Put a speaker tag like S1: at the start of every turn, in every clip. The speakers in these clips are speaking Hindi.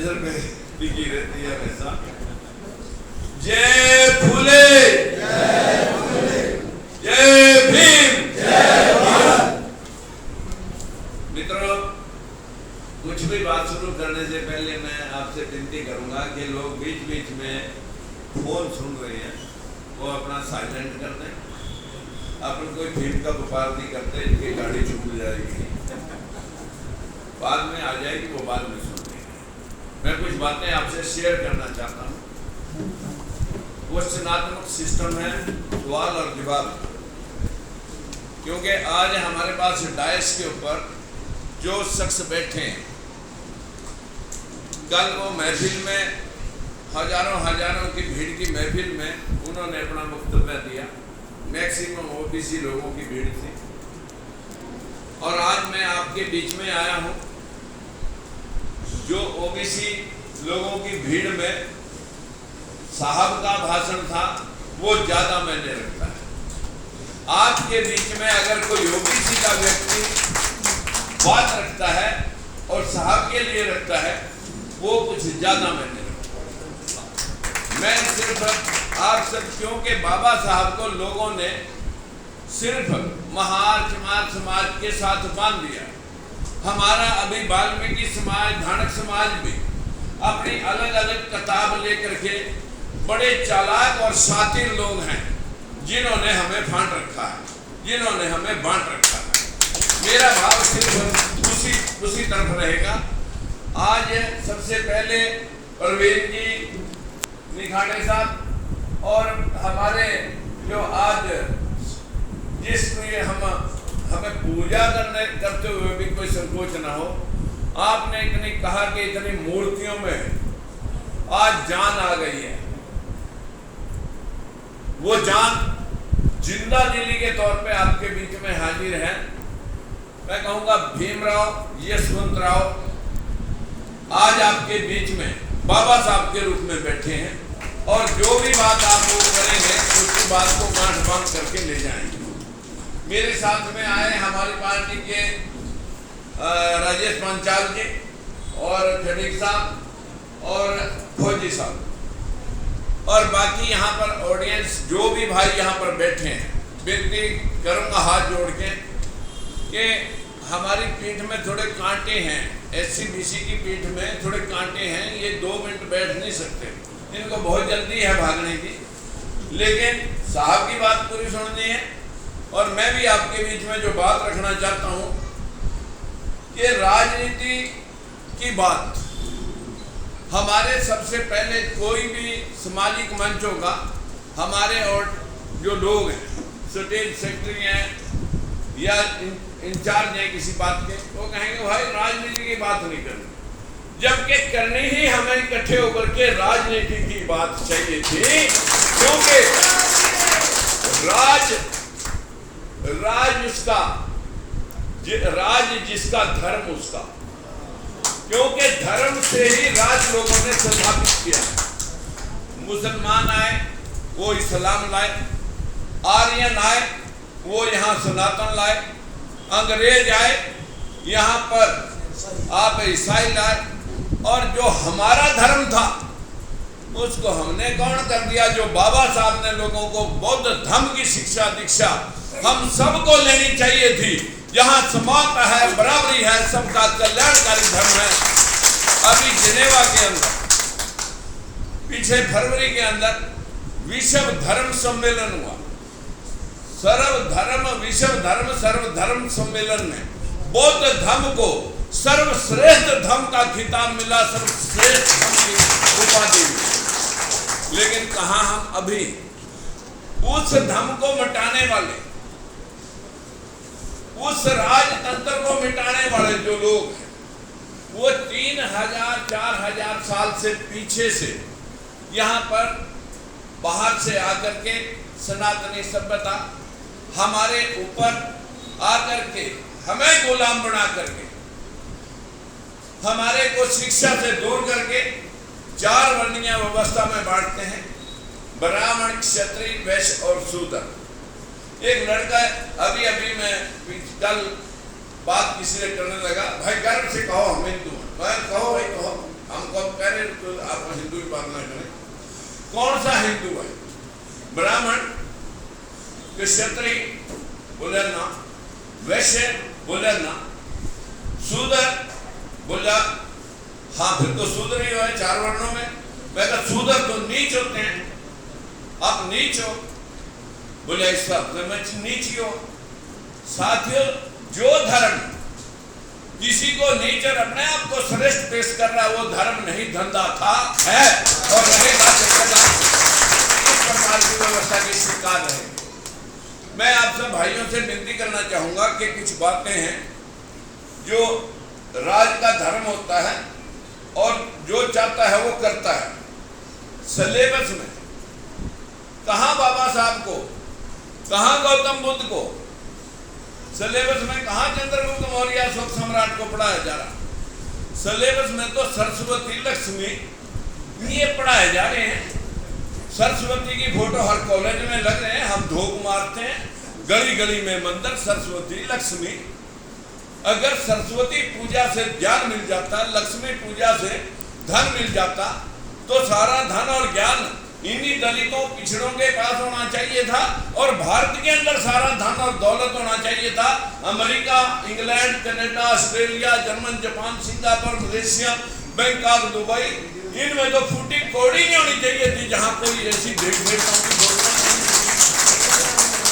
S1: नजर में टिकी रहती है हमेशा। जय फूले, जय भीम, जय भारत। मित्रों, कुछ भी बात शुरू करने से पहले मैं आपसे विनती करूंगा कि लोग बीच बीच में फोन सुन रहे हैं वो अपना साइलेंट कर दें। अपन कोई भीम का व्यापार नहीं करते, इनकी गाड़ी छूट जाएगी, बाद में आ जाएगी, वो बाद में सुन लेंगे। मैं कुछ बातें आपसे शेयर करना चाहता हूँ। क्वेश्चनात्मक सिस्टम है, सवाल और जवाब, क्योंकि आज हमारे पास डायस के ऊपर जो शख्स बैठे हैं, कल वो महफिल में हजारों की भीड़ की महफिल में उन्होंने अपना वक्तव्य दिया। मैक्सिमम ओबीसी लोगों की भीड़ थी। और आज मैं आपके बीच में आया हूं, जो ओबीसी लोगों की भीड़ में साहब का भाषण था वो ज्यादा मायने रखता है। आपके बीच में अगर कोई ओबीसी का व्यक्ति बात रखता है और साहब के लिए रखता है, वो कुछ ज्यादा मायने रखता है। मैं सिर्फ आप सब, क्योंकि बाबा साहब को लोगों ने सिर्फ महार चमार समाज के साथ बांध दिया। हमारा अभी वाल्मीकि समाज, धानक समाज भी अपनी अलग अलग किताब लेकर के बड़े चालाक और शातिर लोग हैं, जिन्होंने हमें फांट रखा है, जिन्होंने हमें बांट रखा है। मेरा भाव सिर्फ उसी तरफ रहेगा। आज सबसे पहले परवेज जी, निखाड़े साहब और हमारे जो आज जिसमें हमें पूजा करते हुए भी कोई संकोच ना हो, आपने इतनी कहा कि इतनी मूर्तियों में आज जान आ गई है। वो जान जिंदा दिली के तौर पे आपके बीच में हाजिर है। मैं कहूँगा भीमराव यशवंतराव आज आपके बीच में बाबा साहब के रूप में बैठे हैं, और जो भी बात आप लोग करेंगे उसकी बात को गांठ बांध करके ले जाएंगे। मेरे साथ में आए हमारी पार्टी के राजेश पंचाल जी और खड़ीक साहब और फौजी साहब, और बाकी यहाँ पर ऑडियंस जो भी भाई यहाँ पर बैठे हैं, विनती करूँगा हाथ जोड़ के कि हमारी पीठ में थोड़े कांटे हैं, SC-BC की पीठ में थोड़े कांटे हैं, ये 2 मिनट बैठ नहीं सकते, इनको बहुत जल्दी है भागने की, लेकिन साहब की बात पूरी सुननी है। और मैं भी आपके बीच में जो बात रखना चाहता हूँ कि राजनीति की बात हमारे सबसे पहले कोई भी सामाजिक मंच होगा, हमारे और जो लोग हैं, स्टेट सेक्रेटरी हैं या इंचार्ज हैं किसी बात के, वो कहेंगे भाई राजनीति की बात नहीं करनी, जबकि करनी ही हमें इकट्ठे होकर के राजनीति की बात चाहिए थी, क्योंकि राज जिसका धर्म उसका, क्योंकि धर्म से ही राज लोगों ने स्थापित किया। मुसलमान आए वो इस्लाम लाए, आर्यन आए वो यहाँ सनातन लाए, अंग्रेज आए यहाँ पर आप ईसाई लाए, और जो हमारा धर्म था उसको हमने गौण कर दिया। जो बाबा साहब ने लोगों को बौद्ध धर्म की शिक्षा दीक्षा हम सबको लेनी चाहिए थी, जहाँ समानता है, बराबरी है, सबका कल्याणकारी धर्म है। अभी जिनेवा के अंदर पीछे फरवरी के अंदर विश्व धर्म सम्मेलन हुआ, सर्व धर्म सम्मेलन में बौद्ध धर्म को सर्वश्रेष्ठ धर्म का खिताब मिला, सर्वश्रेष्ठ धर्म की उपाधि मिली। लेकिन कहाँ हम अभी उस धर्म को मिटाने वाले, उस राजतंत्र को मिटाने वाले जो लोग हैं, वो 3000-4000 साल से पीछे से यहाँ पर बाहर से आकर के सनातनी सभ्यता हमारे ऊपर आकर के हमें गुलाम बना करके, हमारे को शिक्षा से दूर करके 4 वर्णीय व्यवस्था में बांटते हैं, ब्राह्मण, क्षत्रिय, वैश्य और शूद्र। एक लड़का अभी मैं कल बात किसी ने करने लगा, भाई गर्व से कहो हम हिंदू हैं। मैं कहो भाई कहो, हमको हम कह रहे तो आप हिंदू की बात ना करें। कौन सा हिंदू है? ब्राह्मण, क्षत्रिय बोले ना, वैश्य बोले ना, शूद्र बोला हाँ फिर तो शूद्र ही है 4 वर्णों में। मैं कहा शूद्र तो नीच होते हैं, आप नीच हो। बोले इस हफ्ते में नीच हो। साथियों, जो धर्म किसी को नीच और अपने आप को श्रेष्ठ पेश कर रहा है वो धर्म नहीं, धंधा था, है और रहेगा। इस प्रकार की व्यवस्था की स्वीकार रहेगी। मैं आप सब भाइयों से विनती करना चाहूंगा कि कुछ बातें हैं जो राज का धर्म होता है और जो चाहता है वो करता है। सिलेबस में कहाँ बाबा साहब को, कहाँ गौतम बुद्ध को, सिलेबस में कहाँ चंद्रगुप्त मौर्य अशोक सम्राट को पढ़ाया जा रहा। सिलेबस में तो सरस्वती लक्ष्मी ये पढ़ाए जा रहे हैं। सरस्वती की फोटो हर कॉलेज में लग रहे हैं, हम धोख मारते हैं, गली गली में मंदिर सरस्वती लक्ष्मी। अगर सरस्वती पूजा से ज्ञान मिल जाता, लक्ष्मी पूजा से धन मिल जाता, तो सारा धन और ज्ञान इन्हीं दलितों पिछड़ों के पास होना चाहिए था और भारत के अंदर सारा धन और दौलत होना चाहिए था। America, England, Canada, Australia, German, Japan, Singapore, Malaysia, Bangkok, Dubai, इनमें तो फूटी कौड़ी नहीं होनी चाहिए थी जहां कोई ऐसी भेदभाव की जरूरत नहीं।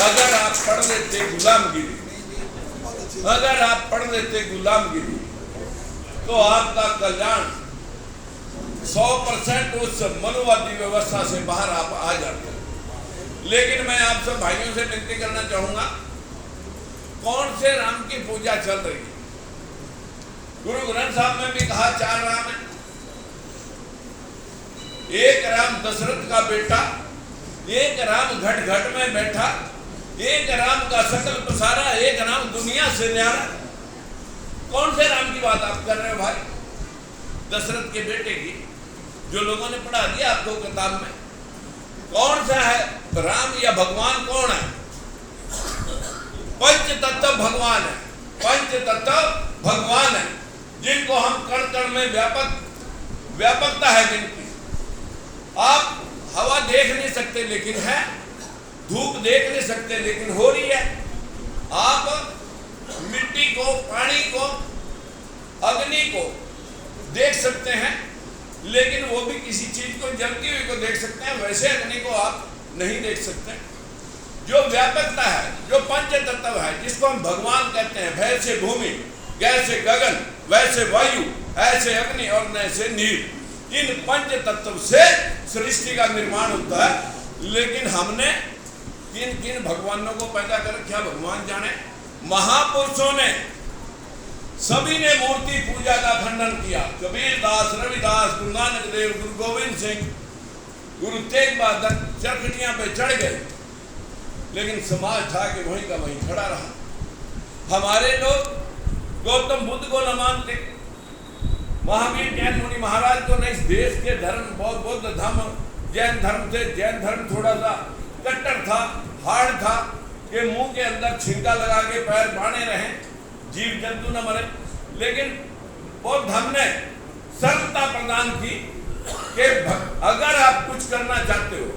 S1: अगर आप पढ़ लेते गुलामगिरी, अगर आप पढ़ लेते गुलामगिरी, तो आपका कल्याण 100% उस मनुवादी व्यवस्था से बाहर आप आ जाते। लेकिन मैं आप सब भाइयों से विनती करना चाहूंगा, कौन से राम की पूजा चल रही है? गुरु ग्रंथ साहब में भी कहा 4 राम है। एक राम दशरथ का बेटा, एक राम घट घट में बैठा, एक राम का सकल पसारा, एक राम दुनिया से न्यारा। कौन से राम की बात आप कर रहे हो भाई? दशरथ के बेटे की, जो लोगों ने पढ़ा दिया आपको किताब में। कौन सा है राम या भगवान? कौन है? पंच तत्व भगवान है, पंच तत्व भगवान है, जिनको हम कण कण में व्यापकता है जिनकी। आप हवा देख नहीं सकते लेकिन है, धूप देख नहीं सकते लेकिन हो रही है। आप मिट्टी को, पानी को, अग्नि को देख सकते हैं लेकिन वो भी किसी चीज को जलती हुई को देख सकते हैं, वैसे अग्नि को आप नहीं देख सकते। जो व्यापकता है, जो पंच तत्व है, जिसको हम भगवान कहते हैं, वैसे भूमि, जैसे गगन, वैसे वायु, ऐसे अग्नि और नैसे नीर, इन पंच तत्व से सृष्टि का निर्माण होता है। लेकिन हमने किन किन भगवानों को पैदा कर रखा भगवान जाने। महापुरुषों ने सभी ने मूर्ति पूजा का खंडन किया। कबीर दास, रविदास, गुरु नानक देव, गुरु गोविंद सिंह, गुरु तेग बहादुर चरखटियां पे चढ़ गए, लेकिन समाज था कि वहीं का वहीं खड़ा रहा। हमारे लोग गौतम बुद्ध को न मानते, महावीर जैन मुनि महाराज को नहीं। देश के धर्म बौद्ध धर्म, जैन धर्म थे। जैन धर्म थोड़ा सा कट्टर था, हार्ड था, कि मुंह के अंदर छिंका लगा के पैर बांधे रहे, जीव जंतु न मरे। लेकिन बौद्ध धर्म ने सरलता प्रदान की कि अगर आप कुछ करना चाहते हो,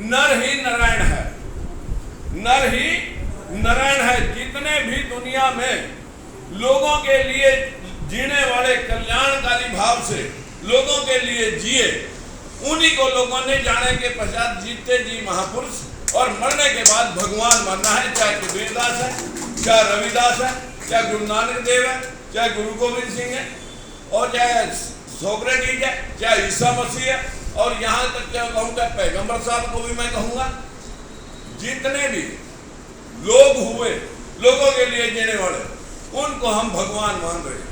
S1: नर ही नारायण है, नर ही नारायण है। जितने भी दुनिया में लोगों के लिए जीने वाले कल्याणकारी भाव से लोगों के लिए जिए, उन्हीं को लोगों ने जाने के पश्चात जीते जी महापुरुष और मरने के बाद भगवान मानना है। चाहे कबीरदास है, चाहे रविदास है, चाहे गुरु नानक देव है, चाहे गुरु गोविंद सिंह है, और चाहे सोक्रेटिस है, चाहे ईसा मसीह है, और यहाँ तक क्या कहूँगा पैगंबर साहब को भी मैं कहूँगा। जितने भी लोग हुए, लोगों के लिए जीने वाले, उनको हम भगवान मान रहे हैं।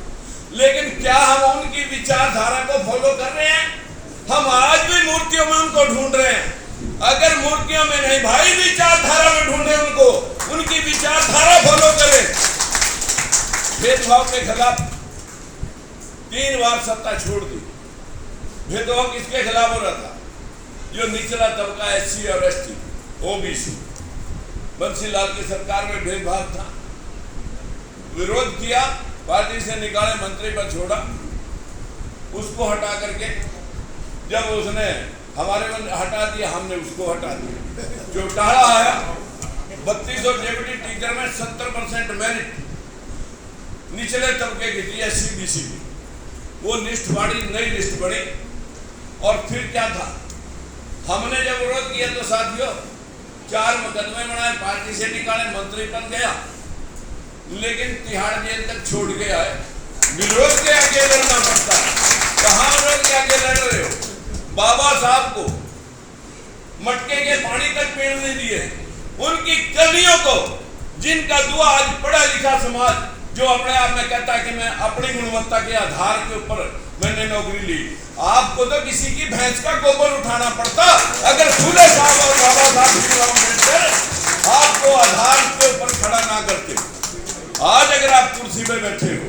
S1: लेकिन क्या हम उनकी विचारधारा को फॉलो कर रहे हैं? हम आज भी मूर्तियों में उनको ढूंढ रहे हैं। अगर मूर्तियों में नहीं भाई, विचारधारा में ढूंढे उनको, उनकी विचारधारा फॉलो करें। भेदभाव के खिलाफ 3 बार सत्ता छोड़ दी। भेदभाव किसके खिलाफ हो रहा था? जो निचला तबका SC और ST, OBC, बंसीलाल की सरकार में भेदभाव था। विरोध किया, पार्टी से निकाले, मंत्री पर छोड़ा। उसको हटा करके जब उसने हमारे में हटा दिया, हमने उसको हटा दिया। चौटाला आया 3200 डेप्यूटी टीचर में 70% मेरिट, निचले तबके की थी SC/BC की, वो लिस्ट बढ़ी, नई लिस्ट बढ़ी। और फिर क्या था, हमने जब विरोध किया तो साथियों 4 मुकदमे बनाए, पार्टी से निकाले, मंत्री बन गया, लेकिन तिहाड़ जेल तक छोड़ के आए। विरोध के आगे लड़ना पड़ता है, कहाँ विरोध के आगे लड़ रहे हो? बाबा साहब को मटके के पानी तक पीने नहीं दिए, उनकी कमियों को, जिनका दुआ आज पढ़ा लिखा समाज जो अपने आप में कहता है कि मैं अपनी गुणवत्ता के आधार के ऊपर मैंने नौकरी ली, आपको तो किसी की भैंस का गोबर उठाना पड़ता अगर फूले साहब और बाबा साहब भीमराव अम्बेडकर आपको आधार के ऊपर खड़ा ना करते। आज अगर आप कुर्सी पे बैठे हो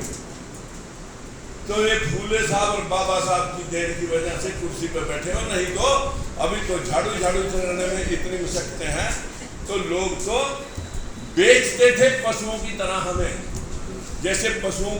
S1: तो ये फूले साहब और बाबा साहब की देन की वजह से कुर्सी पे बैठे हो, नहीं तो अभी तो झाड़ू चलाने में इतनी मशक्कतें हैं, तो लोग तो बेचते थे पशुओं की तरह हमें, जैसे पशुओं